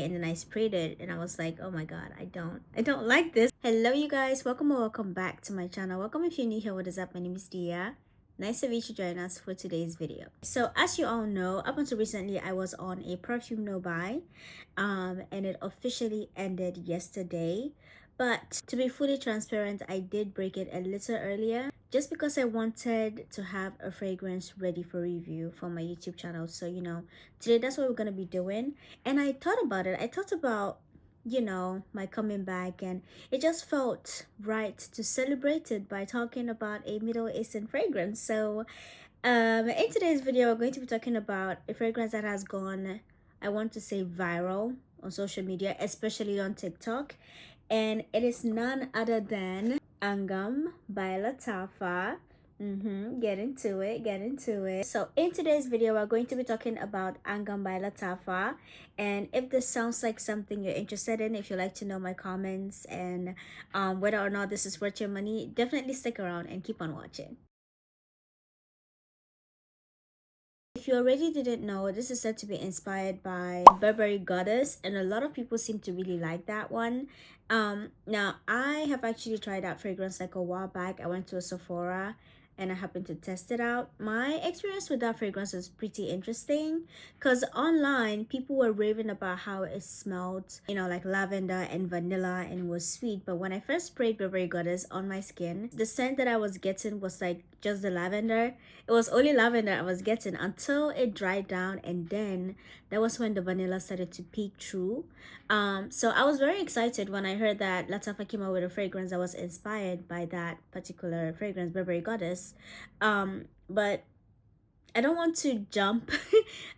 and then I sprayed it and I was like, oh my god, I don't like this. Hello you guys, welcome or welcome back to my channel. Welcome if you're new here. What is up? My name is Deeya. Nice of you to join us for today's video. So as you all know, up until recently I was on a perfume no buy and it officially ended yesterday. But to be fully transparent, I did break it a little earlier just because I wanted to have a fragrance ready for review for my YouTube channel. So, today that's what we're going to be doing. And I thought about it. I thought about, my coming back, and it just felt right to celebrate it by talking about a Middle Eastern fragrance. So, in today's video, we're going to be talking about a fragrance that has gone, I want to say, viral on social media, especially on TikTok. And it is none other than Angham by Lattafa. Get into it, get into it. So in today's video, we're going to be talking about Angham by Lattafa. And if this sounds like something you're interested in, if you'd like to know my comments and whether or not this is worth your money, definitely stick around and keep on watching. If you already didn't know, this is said to be inspired by Burberry Goddess, and a lot of people seem to really like that one. Now I have actually tried out fragrance like a while back. I went to a Sephora and I happened to test it out. My experience with that fragrance was pretty interesting because online people were raving about how it smelled, like lavender and vanilla, and it was sweet. But when I first sprayed Burberry Goddess on my skin, the scent that I was getting was like just the lavender. It was only lavender I was getting until it dried down, and then that was when the vanilla started to peek through. So I was very excited when I heard that Lattafa came out with a fragrance that was inspired by that particular fragrance, Burberry Goddess. But I don't want to jump.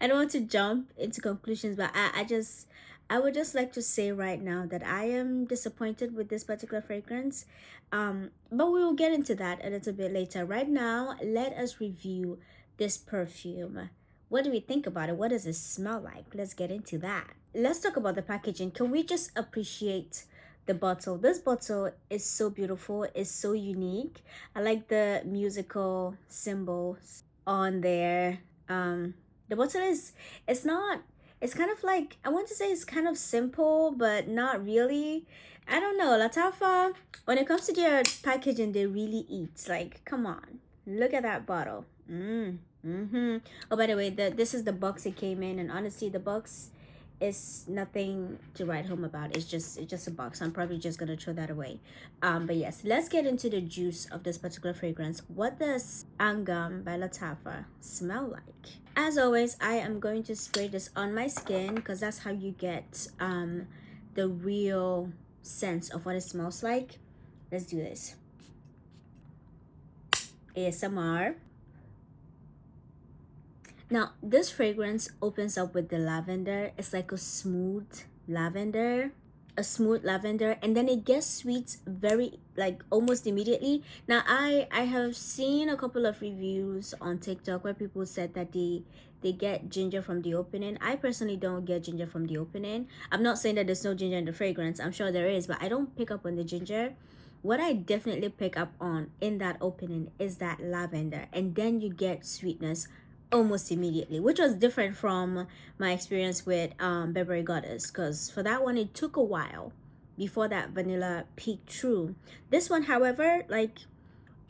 I don't want to jump into conclusions, but I would just like to say right now that I am disappointed with this particular fragrance. But we will get into that a little bit later. Right now, let us review this perfume. What do we think about it? What does it smell like? Let's get into that. Let's talk about the packaging. Can we just appreciate the bottle? This bottle is so beautiful. It's so unique. I like the musical symbols on there. The bottle is, it's kind of like, I want to say it's kind of simple, but not really. I don't know. Lattafa, when it comes to their packaging, they really eat. Like, come on, look at that bottle. Oh, by the way, this is the box it came in, and honestly, the box is nothing to write home about. It's just a box. I'm probably just gonna throw that away. But yes, let's get into the juice of this particular fragrance. What does Angham by Lattafa smell like? As always, I am going to spray this on my skin because that's how you get the real sense of what it smells like. Let's do this. ASMR. Now, this fragrance opens up with the lavender. It's like a smooth lavender, and then it gets sweet very, like, almost immediately. Now, I have seen a couple of reviews on TikTok where people said that they get ginger from the opening. I personally don't get ginger from the opening. I'm not saying that there's no ginger in the fragrance. I'm sure there is, but I don't pick up on the ginger. What I definitely pick up on in that opening is that lavender, and then you get sweetness almost immediately, which was different from my experience with Burberry Goddess, because for that one it took a while before that vanilla peeked through. This one, however, like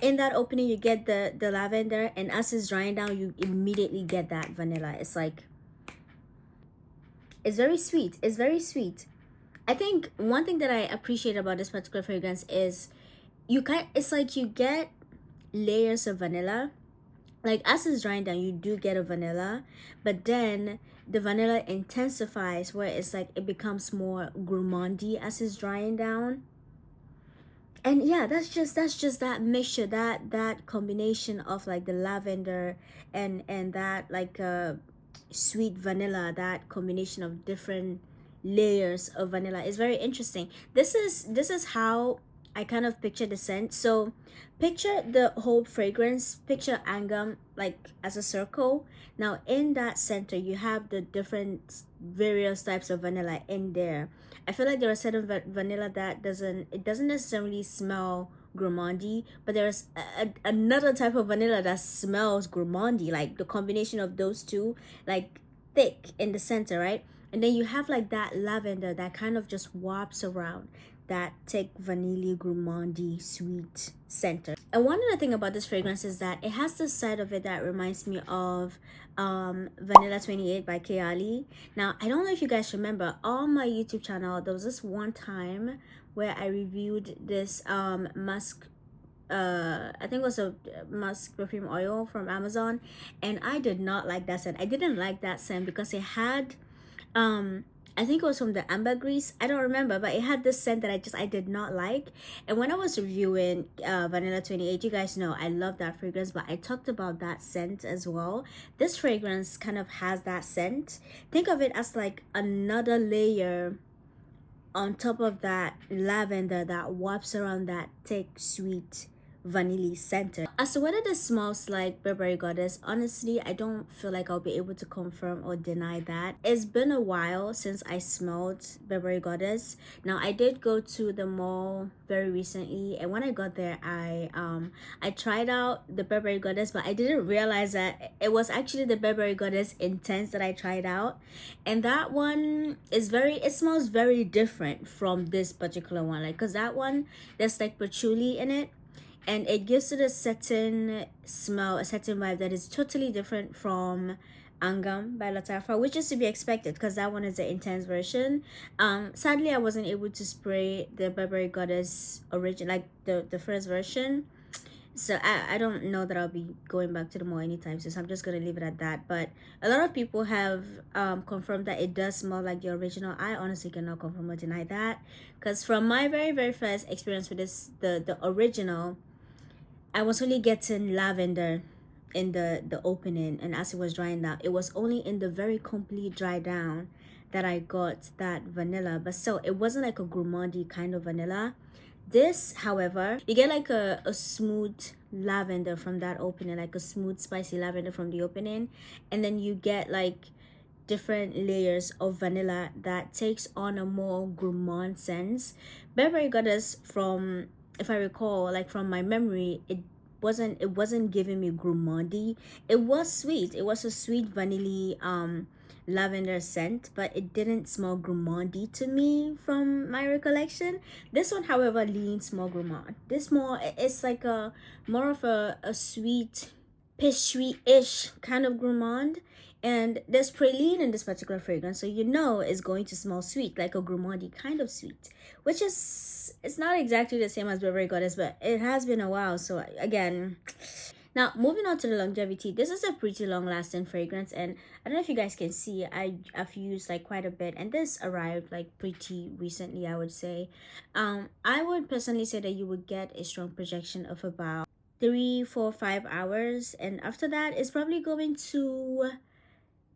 in that opening you get the lavender, and as it's drying down you immediately get that vanilla. It's like, it's very sweet. It's very sweet. I think one thing that I appreciate about this particular fragrance is it's like you get layers of vanilla. Like as it's drying down you do get a vanilla, but then the vanilla intensifies where it's like it becomes more gourmandy as it's drying down. And yeah, that's just that mixture, that combination of like the lavender and that like sweet vanilla. That combination of different layers of vanilla is very interesting. This is how I kind of picture the scent. So picture the whole fragrance, picture Angham like as a circle. Now in that center you have the different various types of vanilla in there. I feel like there are certain vanilla that doesn't necessarily smell gourmandy, but there's another type of vanilla that smells gourmandy, like the combination of those two, like thick in the center, right? And then you have like that lavender that kind of just warps around that thick vanilla gourmandy sweet center. And one other thing about this fragrance is that it has this side of it that reminds me of Vanilla 28 by Kayali. Now, I don't know if you guys remember on my YouTube channel, there was this one time where I reviewed this musk, I think it was a musk perfume oil from Amazon, and I did not like that scent. I didn't like that scent because it had um I think it was from the ambergris. I don't remember, but it had this scent that I did not like. And when I was reviewing Vanilla 28, you guys know I love that fragrance, but I talked about that scent as well. This fragrance kind of has that scent. Think of it as like another layer on top of that lavender that wraps around that thick sweet vanilla center. As to whether this smells like Burberry Goddess, honestly I don't feel like I'll be able to confirm or deny that. It's been a while since I smelled Burberry Goddess. Now I did go to the mall very recently, and when I got there I tried out the Burberry Goddess, but I didn't realize that it was actually the Burberry Goddess Intense that I tried out. And that one is it smells very different from this particular one, like because that one there's like patchouli in it, and it gives it a certain smell, a certain vibe that is totally different from Angham by Lattafa, which is to be expected because that one is the intense version. Sadly I wasn't able to spray the Burberry Goddess original, like the first version, so I don't know that I'll be going back to the mall anytime soon, so I'm just gonna leave it at that. But a lot of people have confirmed that it does smell like the original. I honestly cannot confirm or deny that, because from my very first experience with this, the original, I was only getting lavender in the opening, and as it was drying down, it was only in the very complete dry down that I got that vanilla. But still, it wasn't like a gourmandy kind of vanilla. This, however, you get like a smooth lavender from that opening, like a smooth spicy lavender from the opening, and then you get like different layers of vanilla that takes on a more gourmand sense. Burberry Goddess, from, if I recall, like from my memory, it wasn't giving me gourmandy. It was sweet. It was a sweet vanilla lavender scent, but it didn't smell gourmandy to me from my recollection. This one, however, leans more gourmand. This more, it's like a more of a sweet pastry-ish kind of gourmand. And there's praline in this particular fragrance, so you know it's going to smell sweet, like a gourmandy kind of sweet, which is, it's not exactly the same as Burberry Goddess, but it has been a while. So again, now moving on to the longevity, this is a pretty long lasting fragrance, and I don't know if you guys can see, I've used like quite a bit, and this arrived like pretty recently, I would say. I would personally say that you would get a strong projection of about 3 4 5 hours, and after that it's probably going to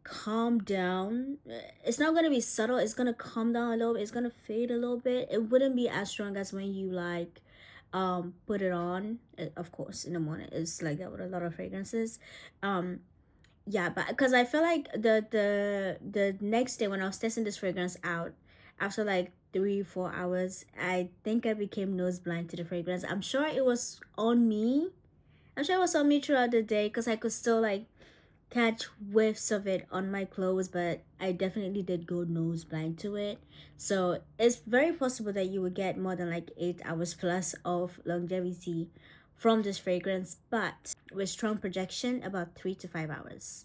calm down. It's not gonna be subtle, it's gonna calm down a little bit, it's gonna fade a little bit. It wouldn't be as strong as when you like put it on. Of course in the morning it's like that with a lot of fragrances. Yeah, but because I feel like the next day when I was testing this fragrance out, after like 3 4 hours, I think I became nose blind to the fragrance. I'm sure it was on me. I'm sure it was on me throughout the day because I could still like catch whiffs of it on my clothes, but I definitely did go nose blind to it. So it's very possible that you would get more than like 8 hours plus of longevity from this fragrance, but with strong projection, about 3 to 5 hours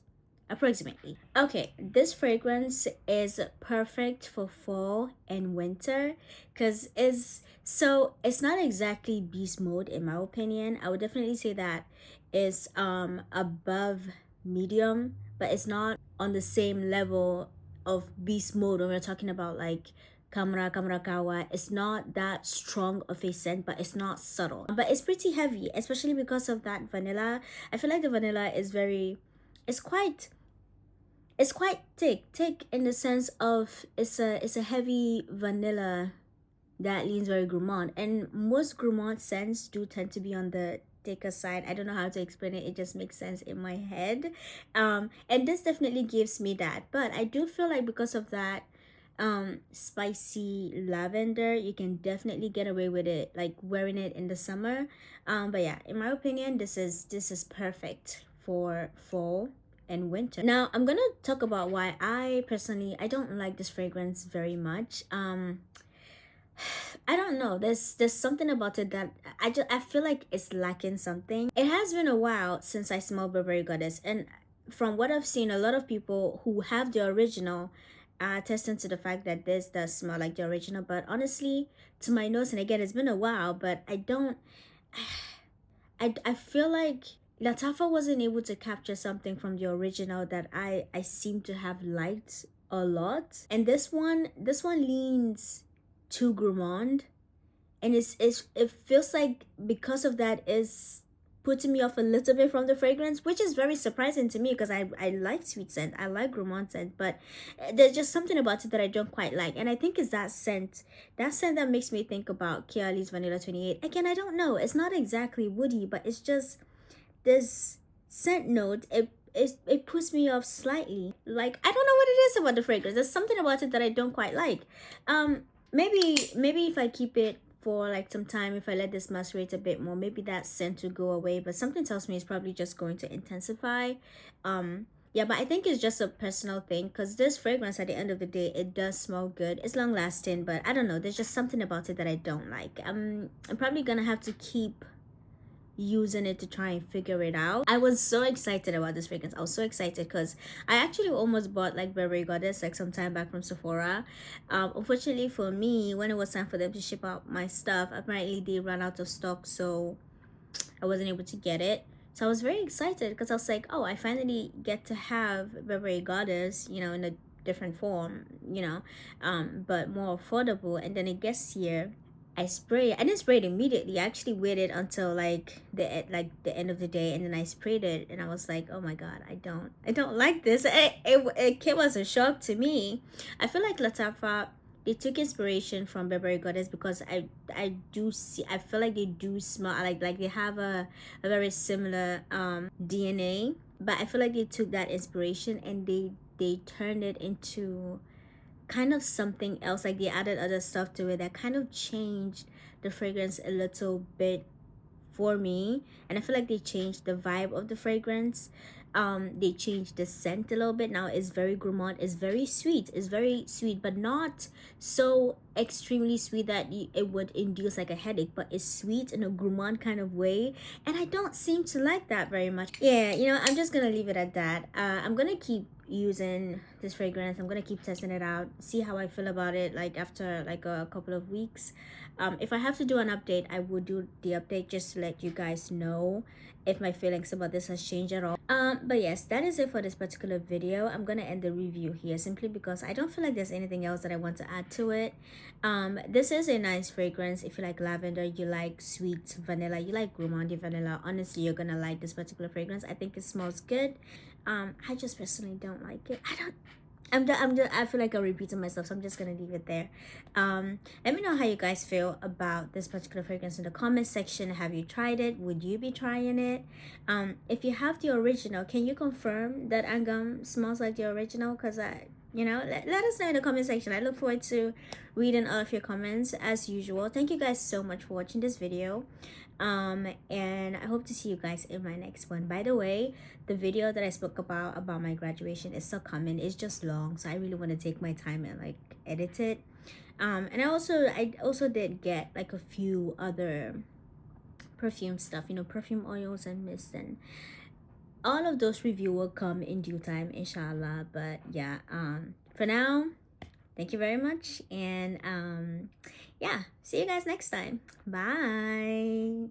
approximately. Okay, this fragrance is perfect for fall and winter because it's not exactly beast mode in my opinion. I would definitely say that is above medium, but it's not on the same level of beast mode when we're talking about like Kamra Kawa. It's not that strong of a scent, but it's not subtle. But it's pretty heavy, especially because of that vanilla. I feel like the vanilla is it's quite thick in the sense of it's a heavy vanilla that leans very gourmand, and most gourmand scents do tend to be on the thicker side. I don't know how to explain it, it just makes sense in my head. And this definitely gives me that, but I do feel like because of that spicy lavender, you can definitely get away with it like wearing it in the summer. But yeah, in my opinion, this is perfect for fall and winter. Now I'm gonna talk about why I personally I don't like this fragrance very much. I don't know. There's something about it that I feel like it's lacking something. It has been a while since I smelled Burberry Goddess, and from what I've seen, a lot of people who have the original attesting to the fact that this does smell like the original. But honestly, to my nose, and again, it's been a while, but I don't. I feel like Lattafa wasn't able to capture something from the original that I seem to have liked a lot. And this one leans too gourmand, and it feels like because of that is putting me off a little bit from the fragrance, which is very surprising to me because I like sweet scent, I like gourmand scent, but there's just something about it that I don't quite like, and I think it's that scent that makes me think about Kiali's Vanilla 28. Again, I don't know, it's not exactly woody, but it's just this scent note. It puts me off slightly. Like, I don't know what it is about the fragrance. There's something about it that I don't quite like. Maybe if I keep it for like some time, if I let this macerate a bit more, maybe that scent will go away, but something tells me it's probably just going to intensify. Yeah, but I think it's just a personal thing, because this fragrance, at the end of the day, it does smell good, it's long lasting, but I don't know, there's just something about it that I don't like. I'm probably gonna have to keep using it to try and figure it out. I was so excited about this fragrance. I was so excited because I actually almost bought like Burberry Goddess like some time back from Sephora. Unfortunately for me, when it was time for them to ship out my stuff, apparently they ran out of stock, so I wasn't able to get it. So I was very excited because I was like, oh, I finally get to have Burberry Goddess, in a different form, but more affordable. And then it gets here, I spray it. I didn't spray it immediately. I actually waited until the end of the day, and then I sprayed it, and I was like, oh my god, I don't like this. It came as a shock to me. I feel like Lattafa, they took inspiration from Burberry Goddess, because I do see, I feel like they do smell like they have a very similar DNA, but I feel like they took that inspiration and they turned it into kind of something else. Like they added other stuff to it that kind of changed the fragrance a little bit for me, and I feel like they changed the vibe of the fragrance. They changed the scent a little bit. Now it's very gourmand, it's very sweet, but not so extremely sweet that it would induce like a headache, but it's sweet in a gourmand kind of way, and I don't seem to like that very much. Yeah, I'm just gonna leave it at that. I'm gonna keep using this fragrance. I'm gonna keep testing it out, see how I feel about it, like after like a couple of weeks. If I have to do an update, I will do the update just to let you guys know if my feelings about this has changed at all. But yes, that is it for this particular video. I'm gonna end the review here simply because I don't feel like there's anything else that I want to add to it. This is a nice fragrance. If you like lavender, you like sweet vanilla, you like gourmand vanilla, honestly, you're gonna like this particular fragrance. I think it smells good. I just personally don't like it. I feel like I'm repeating myself, so I'm just gonna leave it there. Let me know how you guys feel about this particular fragrance in the comment section. Have you tried it? Would you be trying it? If you have the original, can you confirm that Angham smells like the original? Because let us know in the comment section. I look forward to reading all of your comments as usual. Thank you guys so much for watching this video. And I hope to see you guys in my next one. By the way, the video that I spoke about my graduation is still coming. It's just long, so I really want to take my time and like edit it. And I also did get like a few other perfume stuff, perfume oils and mist, and all of those review will come in due time, inshallah. But yeah, for now, thank you very much, and yeah, see you guys next time. Bye.